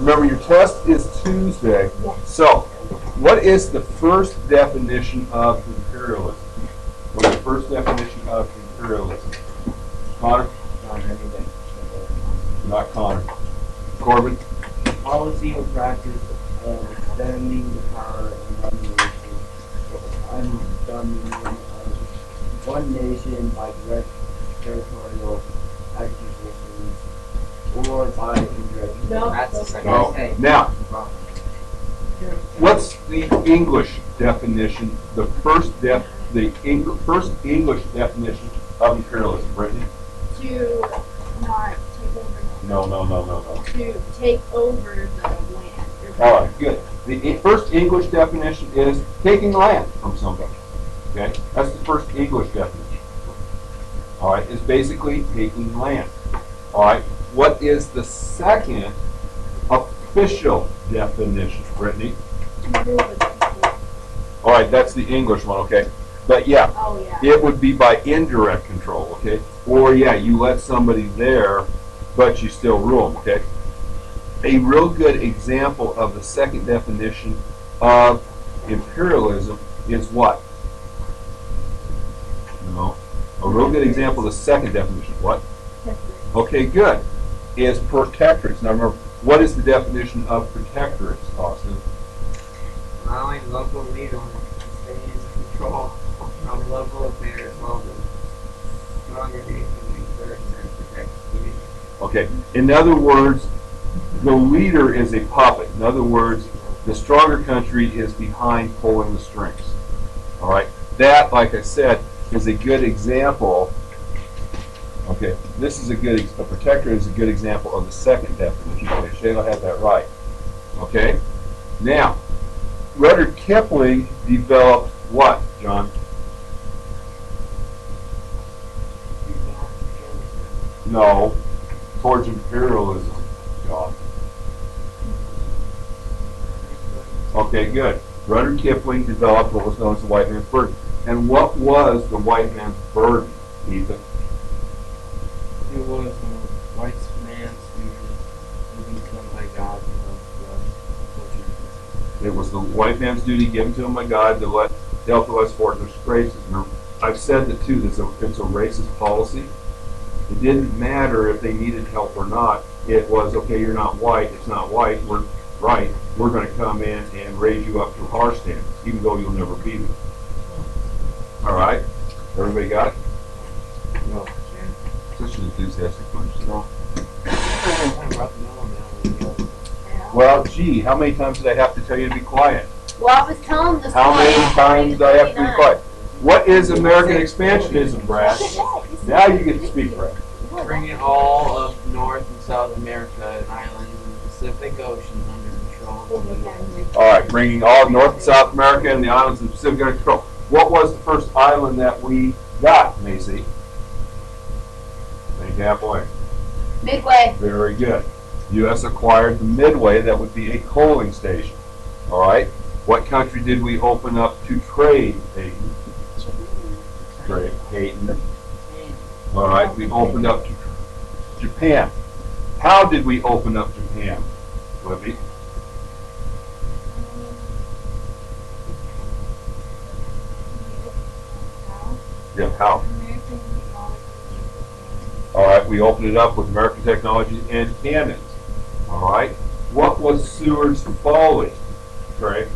Remember, your test is Tuesday. So, what is the first definition of imperialism? What is the first definition of imperialism? Connor? Not Connor. Corbin? Policy or practice of extending the power of one nation by direct territorial acquisitions or by indirect. That's the second. No. Now, what's the English definition? The first English definition of imperialism, Brittany? To not take over. No. To take over the land. All right, good. The first English definition is taking land from somebody. Okay, that's the first English definition. All right, it's basically taking land. All right, what is the second official definition, Brittany? To rule the people. All right, that's the English one, okay? But yeah, Oh, yeah. it would be by indirect control, okay? Or yeah, you let somebody there, but you still rule them, okay? A real good example of the second definition of imperialism is what? No. A real good example of the second definition, what? Okay, good. Is protectorates. Now remember, what is the definition of protectorates, Austin? Allowing local leaders to stay in control of local affairs while the stronger nation exerts and protects the community. Okay. In other words, the leader is a puppet. In other words, the stronger country is behind pulling the strings. All right. That, like I said, is a good example. Okay, this is a protectorate is a good example of the second definition. Okay, Shayla had that right. Okay, now, Rudyard Kipling developed what, John? No, towards imperialism, John. Okay, good. Rudyard Kipling developed what was known as the white man's burden. And what was the white man's burden, Ethan? It was a white man's duty given to them by God, It was the white man's duty given to him by God to let help the less fortunate races. Remember, I've said that too. It's a racist policy. It didn't matter if they needed help or not. It was okay. You're not white. It's not white. We're right. We're going to come in and raise you up to our standards, even though you'll never be there. All right. Everybody got it? No. Such an enthusiastic bunch. No. Well, gee, how many times did I have to tell you to be quiet? Well, I was telling this How morning, many times do I have to be quiet? What is American expansionism, Brad? Now you get to speak, Brad. Bringing all of North and South America and islands in the Pacific Ocean under control. All right, bringing all North and South America and the islands of the Pacific under control. What was the first island that we got, Macy? Think halfway. Midway. Very good. U.S. acquired the Midway. That would be a coaling station. All right. What country did we open up to trade, Hayden? Trade, Hayden. All right. We opened up to Japan. How did we open up Japan, Libby? Yeah, how? All right, we opened it up with American technology and cannons. All right, what was Seward's folly, Trey?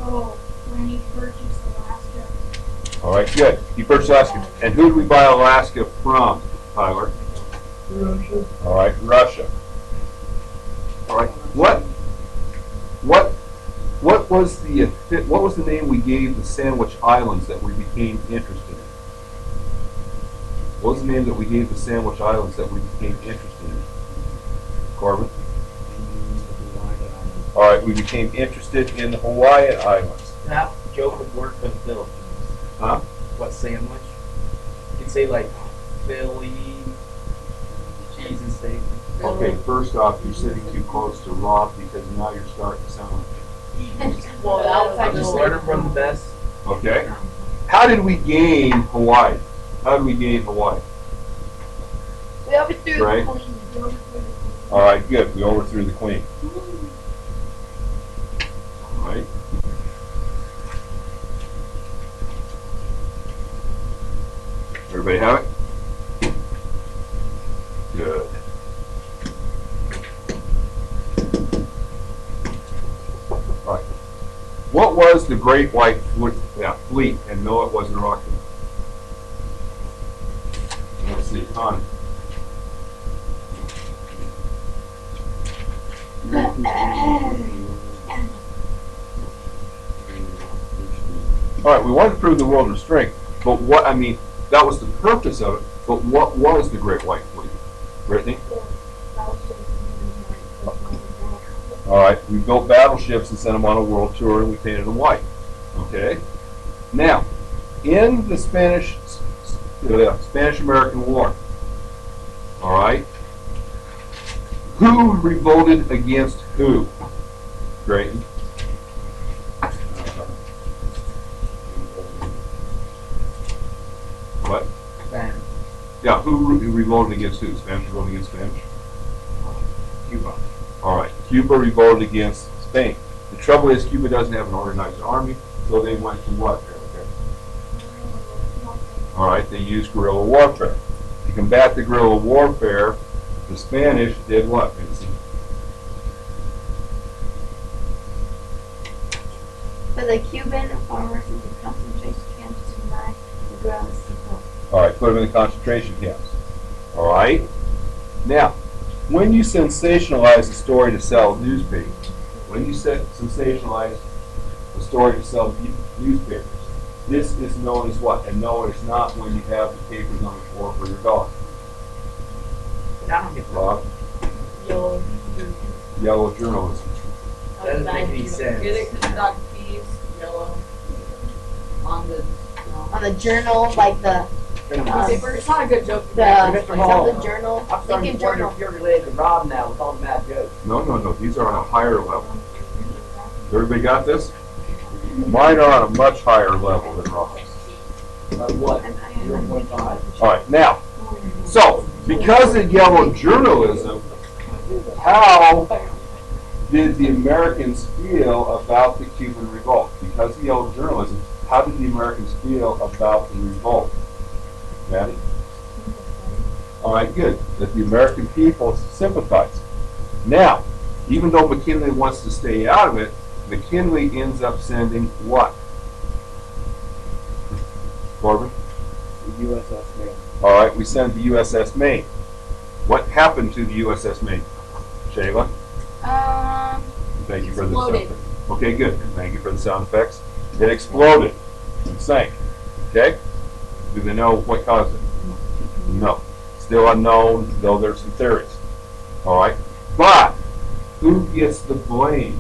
Oh, when he purchased Alaska. All right, good. He purchased Alaska. And who did we buy Alaska from, Tyler? Russia. All right, Russia. All right, what was the name we gave the Sandwich Islands that we became interested in? What was the name that we gave the Sandwich Islands that we became interested in? Corbin? All right, we became interested in the Hawaiian Islands. That joke would work for the Philippines. Huh? What sandwich? You could say like Philly, cheese and steak. Okay, first off, you're sitting too close to Roth because now you're starting to sound like Well, that was I'm just learning from the best. okay. How did we gain Hawaii? How did we gain Hawaii? We overthrew Right. the queen. We overthrew the queen. All right, good. We overthrew the queen. All right. Everybody have it? Good. All right. What was the Great White Fleet? And no, it wasn't Rocky. Let's see, Connie. All right, we wanted to prove the world of strength, but what, I mean, that was the purpose of it, but what was the Great White Fleet? Brittany? All right, we built battleships and sent them on a world tour and we painted them white. Okay? Now, in the Spanish-American War, all right, who revolted against who? Drayton? What? Spanish. Yeah, who revolted against who? Spanish revolted against Spanish? Cuba. All right, Cuba revolted against Spain. The trouble is Cuba doesn't have an organized army, so they went to what? Okay. All right, they used guerrilla warfare. To combat the guerrilla warfare, the Spanish did what, Nancy? For the Cuban farmers in the concentration camps to deny the guerrillas support. All right, put them in the concentration camps. All right? Now, when you sensationalize a story to sell newspapers, when you sensationalize a story to sell newspapers, this is known as what? And no, it's not when you have the papers on the floor for your dog. I don't get Rob, Yellow. yellow journalism. That doesn't make any sense. Get it because the dog pees yellow on the. On the journal, like the Newspaper. It's not a good joke. something journal, I'm starting Lincoln to wonder Journal. if you're related to Rob now with all the bad jokes. No, these are on a higher level. Everybody got this? Mine are on a much higher level than Rob's. What? 0.5? All right, now, so, because of yellow journalism, how did the Americans feel about the Cuban revolt? Because of yellow journalism, how did the Americans feel about the revolt? Maddie? All right, good. That the American people sympathize. Now, even though McKinley wants to stay out of it, McKinley ends up sending what? Corbin? The USS Maine. All right, we send the USS Maine. What happened to the USS Maine? Shayla? Thank you for the sound Exploded. effects. Okay, good. Thank you for the sound effects. It exploded and sank. Okay? Do they know what caused it? No. Still unknown, though there's some theories. All right? But who gets the blame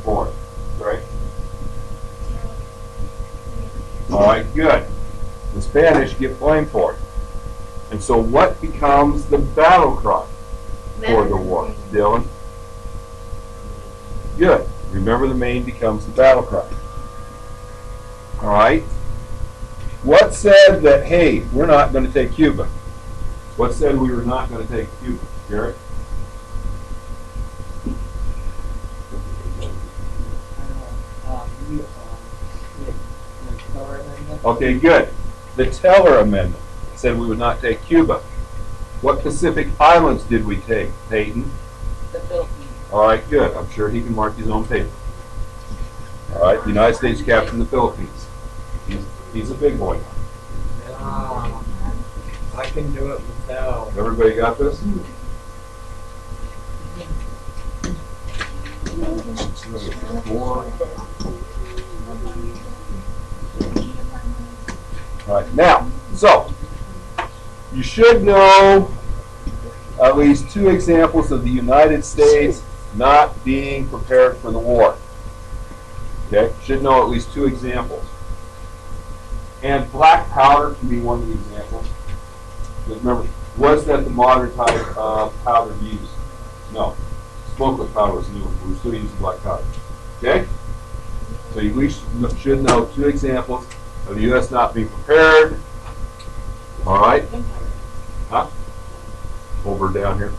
for it? Right? All right, good. The Spanish get blamed for it. And so what becomes the battle cry for the war? Dylan? Good. Remember, the Maine becomes the battle cry. All right? What said that, hey, we're not going to take Cuba? What said we were not going to take Cuba? Garrett? Okay, good. The Teller Amendment said we would not take Cuba. What Pacific Islands did we take, Peyton? The Philippines. All right, good. I'm sure he can mark his own paper. All right, the United States captured the Philippines. He's a big boy. I can do it myself. Everybody got this? All right, now, so, you should know at least two examples of the United States not being prepared for the war. Okay, should know at least two examples. And black powder can be one of the examples. But remember, was that the modern type of powder used? No. Smokeless powder was new. We were still using black powder. Okay? So you at least should know two examples of the U.S. not being prepared. All right? Huh? over down here.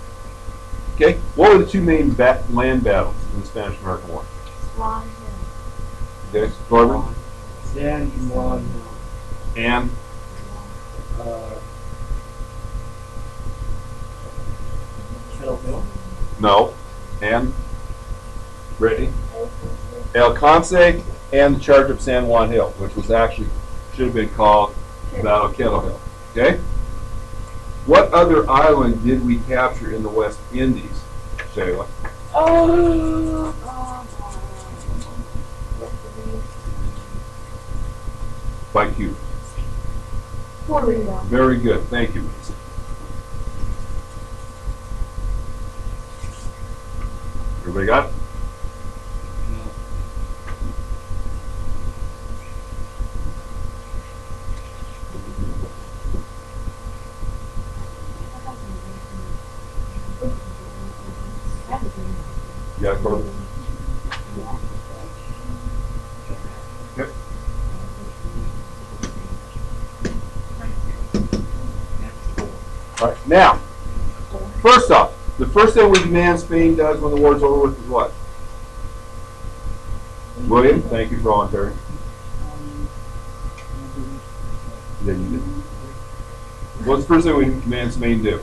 Okay, what were the two main land battles in the Spanish-American War? Swan Hill. Okay, Corbin? San Juan, And Kettle Hill. no. And Brittany? El Conce and the Charge of San Juan Hill, which was actually, should have been called Battle of Kettle Hill. Okay? What other island did we capture in the West Indies, Shayla? By Cuba. Puerto Rico. Very good. Thank you, Lisa. Everybody got it? You got it, Corbin? Okay. All right. Now, first off, the first thing we demand Spain does when the war's over with is what? William, thank you for volunteering. Yeah, you did. What's the first thing we demand Spain do?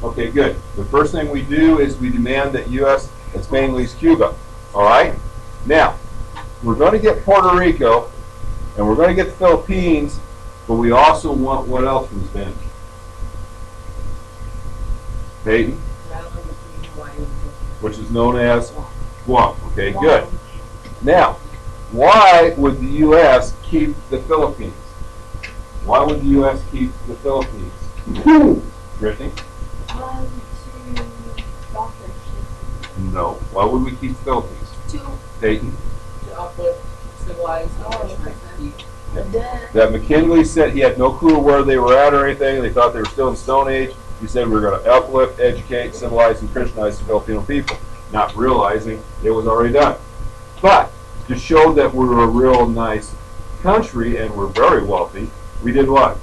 Okay, good. The first thing we do is we demand that that Spain leaves Cuba. All right? Now, we're going to get Puerto Rico, and we're going to get the Philippines, but we also want what else from the Spanish? Peyton, which is known as Guam. Okay, good. Now, why would the U.S. keep the Philippines? Why would the U.S. keep the Philippines? Brittany? To dock their ships. No. Why would we keep the Philippines? To Peyton? To uplift civilized people. That McKinley said he had no clue where they were at or anything. They thought they were still in Stone Age. He said we're going to uplift, educate, civilize, and Christianize the Filipino people, not realizing it was already done. But to show that we're a real nice country and we're very wealthy, we did what?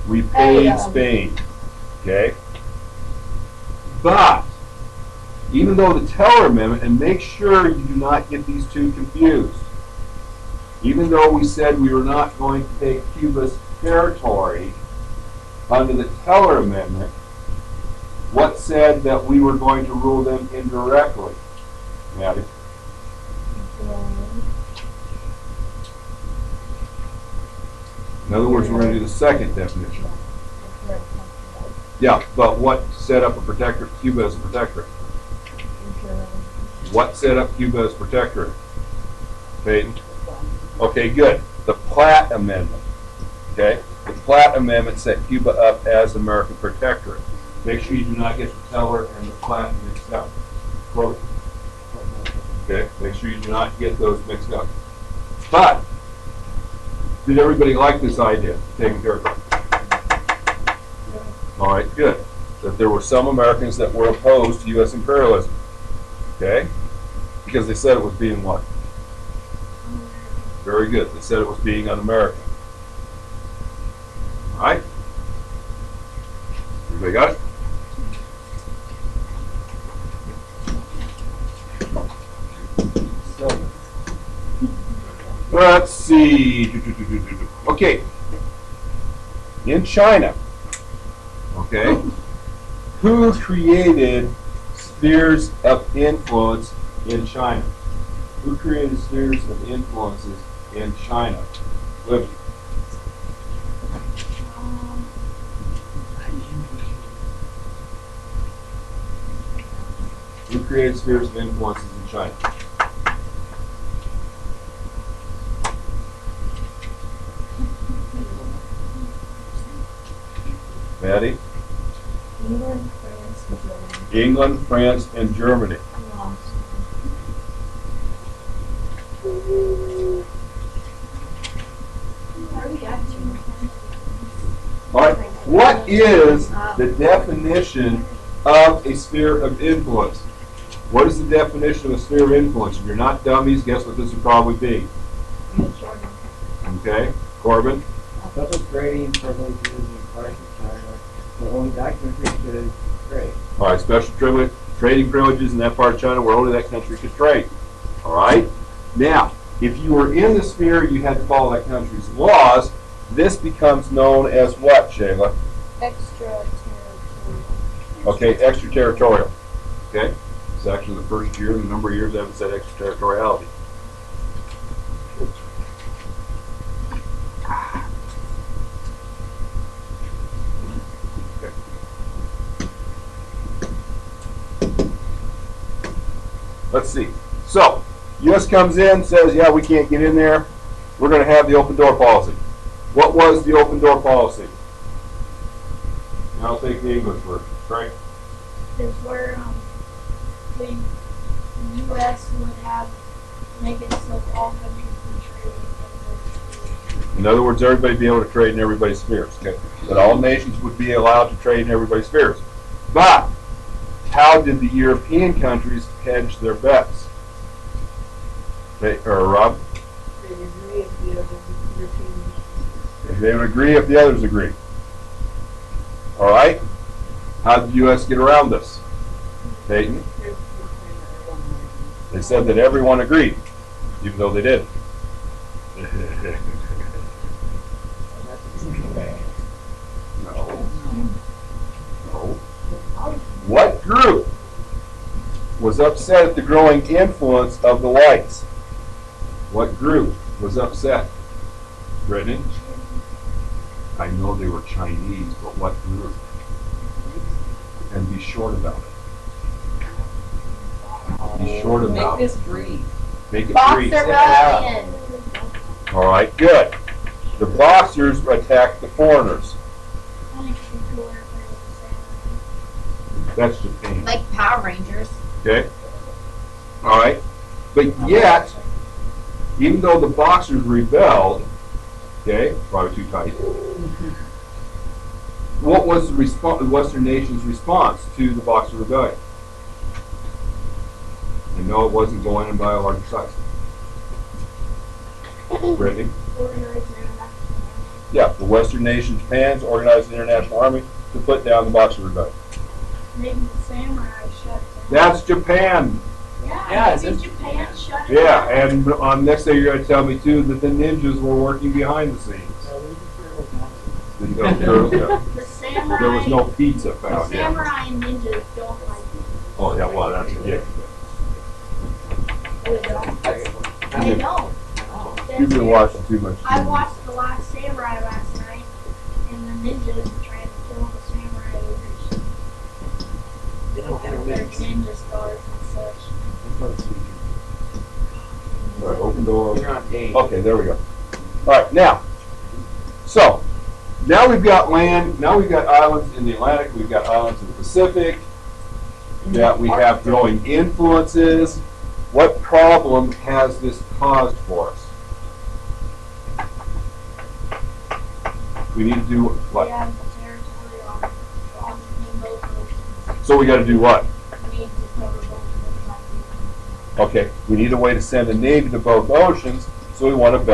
We paid Spain. Okay? But even though the Teller Amendment, and make sure you do not get these two confused, even though we said we were not going to take Cuba's territory under the Teller Amendment, what said that we were going to rule them indirectly? Maddie? In other words, we're going to do the second definition. Yeah, but what set up a protectorate? Cuba as a protectorate. What set up Cuba as protectorate? Peyton? Okay, good. The Platt Amendment. Okay? The Platt Amendment set Cuba up as American protectorate. Make sure you do not get the Teller and the Platt mixed up. Chloe? Okay? Make sure you do not get those mixed up. But, did everybody like this idea? Taking care of it? All right, good. That there were some Americans that were opposed to U.S. imperialism. Okay? Because they said it was being what? Very good. They said it was being un-American. All right? Everybody got it? Let's see. Okay. In China, okay, who created spheres of influence in China? Who created spheres of influences in China? Libby. Who created spheres of influences in China? Maddie? England, France, and Germany. England, France, and Germany. All right. What is the definition of a sphere of influence? What is the definition of a sphere of influence? If you're not dummies, guess what this would probably be? Okay, Corbin? Special trading privileges and parts of China, but only that country could trade. All right, special trading privileges in that part of China where only that country could trade. All right? Now, if you were in the sphere, you had to follow that country's laws. This becomes known as what, Shayla? Extraterritorial. Okay, extraterritorial. Okay? It's actually the first year in a number of years I haven't said extraterritoriality. Okay. Let's see. So, U.S. comes in, says, yeah, we can't get in there. We're going to have the open door policy. What was the open door policy? I'll take the English word, right? Is where the U.S. would have make it so all countries can trade In other words, everybody be able to trade in everybody's spheres. Okay? That all nations would be allowed to trade in everybody's spheres. But how did the European countries hedge their bets? Rob? They would agree if the others agree. All right? How did the U.S. get around this? Peyton? They said that everyone agreed, even though they did. No. No. What group was upset at the growing influence of the whites? What group was upset? Brittany? I know they were Chinese, but what group? And be short about it. Be short about Make it. this brief. Make it Boxer brief. Rebellion. All right, good. The Boxers attacked the foreigners. I think it'd be cooler if they were the same. That's Japan. Like Power Rangers. Okay? All right? But yet, even though the Boxers rebelled, okay, probably too tight, what was the Western nation's response to the Boxer Rebellion? And no, it wasn't going in by a larger size. Brittany? Organized international. Yeah, the Western nation, Japan's organized an international army to put down the Boxer Rebellion. Maybe the samurai shut it down. That's Japan. Yeah, it's maybe in Japan shut it Yeah, down. and on next day you're going to tell me too that the ninjas were working behind the scenes. The samurai. There was no pizza The found yet. samurai and ninjas don't like Oh yeah, well that's a gift. it. They don't. You've been watching too much I TV. watched The Last Samurai last night, and the ninjas were trying to kill the samurai with They don't their intermix. ninja stars and such. All right, open door. You're on eight. Okay, there we go. All right, now, so now we've got land. Now we've got islands in the Atlantic. We've got islands in the Pacific. That we have growing influences. What problem has this caused for us? We need to do what? We have territory in both oceans. So we got to do what? We need to cover both of them. Okay, we need a way to send a navy to both oceans, so we want to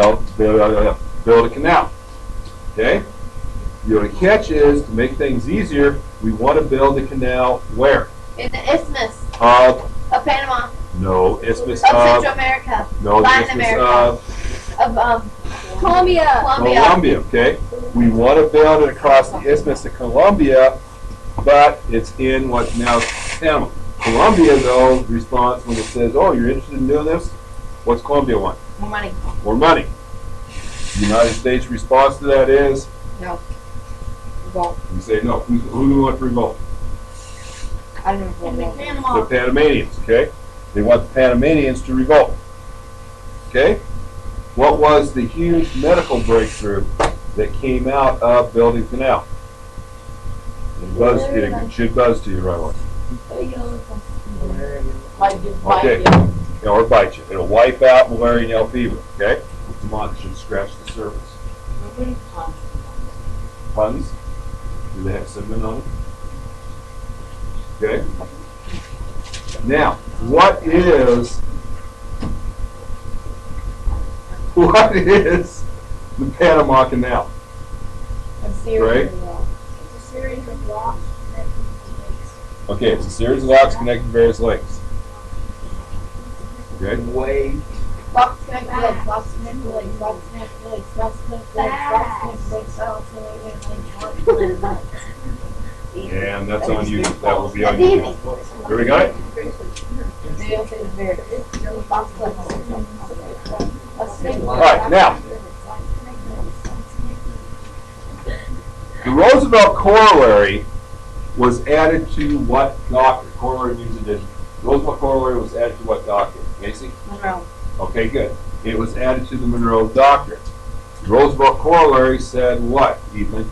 build a canal. Okay? The only catch is, to make things easier, we want to build a canal where? In the Isthmus Of, of Panama. no, Isthmus Of of, Central America. no, the Latin Isthmus America. of Colombia. Colombia, okay? We want to build it across the Isthmus of Colombia, but it's in what's now Panama. Colombia, though, responds when it says, oh, you're interested in doing this? What's Colombia want? More money. More money. The United States response to that is, No. Revolt. we say no. Who do we want to revolt? I don't know. In the The Panama. Panamanians, okay? They want the Panamanians to revolt. Okay? What was the huge medical breakthrough that came out of building the canal? It should buzz to you right away. Okay. Yeah, or bite you. It'll wipe out malaria and yellow fever, okay? Come on, it should scratch the surface. Puns? Do they have cinnamon on it? Okay. Now, what is the Panama Canal? A series Right. of laws. It's a series of locks connecting to lakes. Okay, it's a series of locks connecting various lakes. Okay? Way. Locks connect lakes, locks connect lakes, locks connect lakes, locks connect lakes, locks connect lakes, locks connect lakes. And that's on you. That will be on you. Here we got it? All right, now. The Roosevelt corollary was added to what doctrine? Corollary means addition. Roosevelt corollary was added to what doctrine? Macy? Monroe. Okay, good. It was added to the Monroe Doctrine. The Roosevelt corollary said what, Ethan?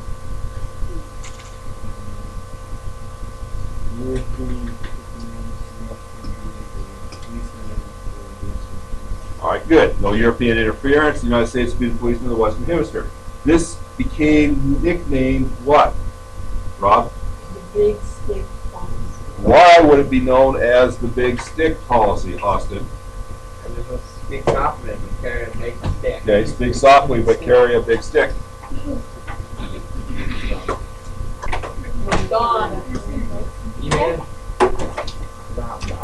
All right, good. No European interference. The United States will be the policeman of the Western Hemisphere. This became nicknamed what, Rob? The big stick policy. Why would it be known as the Big Stick Policy, Austin? And it was speak softly but carry a big stick. Okay, speak softly but carry a big stick.